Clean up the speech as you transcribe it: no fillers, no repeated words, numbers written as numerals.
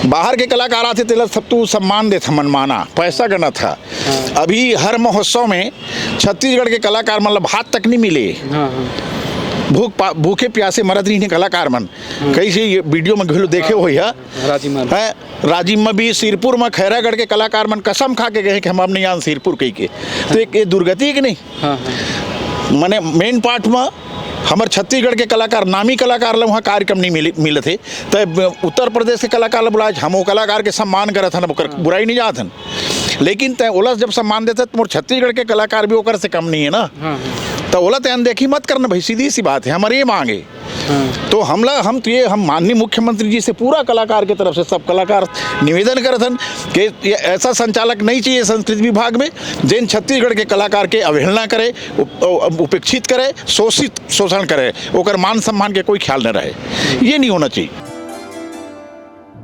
बाहर के कलाकार आते थे सब तो सम्मान देते मनमाना पैसा का न था। अभी हर महोत्सव में छत्तीसगढ़ के कलाकार मतलब हाथ तक नहीं मिले। भूखे प्यासे मरद नहीं कलाकार मन कई से ये वीडियो में घिलो देखे हो है राजीव में भी सिरपुर में खैरागढ़ के कलाकार मन कसम खा के गए कि हम अब नहीं आन सिरपुर कही के। तो एक दुर्गति है कि नहीं। मैंने मेन पार्ट में हमारे छत्तीसगढ़ के कलाकार नामी कलाकार ला वहाँ कार्यक्रम नहीं मिले थे। तो उत्तर प्रदेश के कलाकार ला बुलाए हम वो कलाकार के सम्मान करत हन बुराई नहीं जात हन। लेकिन तय ओला जब सम्मान देते तो मोर छत्तीसगढ़ के कलाकार भी ओकर से कम नहीं है ना। तो ओला तय देखी मत करना भाई, सीधी सी बात है हमारे ये मांगे। तो हम माननीय मुख्यमंत्री जी से पूरा कलाकार की तरफ से सब कलाकार निवेदन करत हन कि ऐसा संचालक नहीं चाहिए संस्कृति विभाग में जिन छत्तीसगढ़ के कलाकार के अवहेलना करे, उपेक्षित करे, शोषण करे, ओकर मान सम्मान के कोई ख्याल न रहे। ये नहीं होना चाहिए।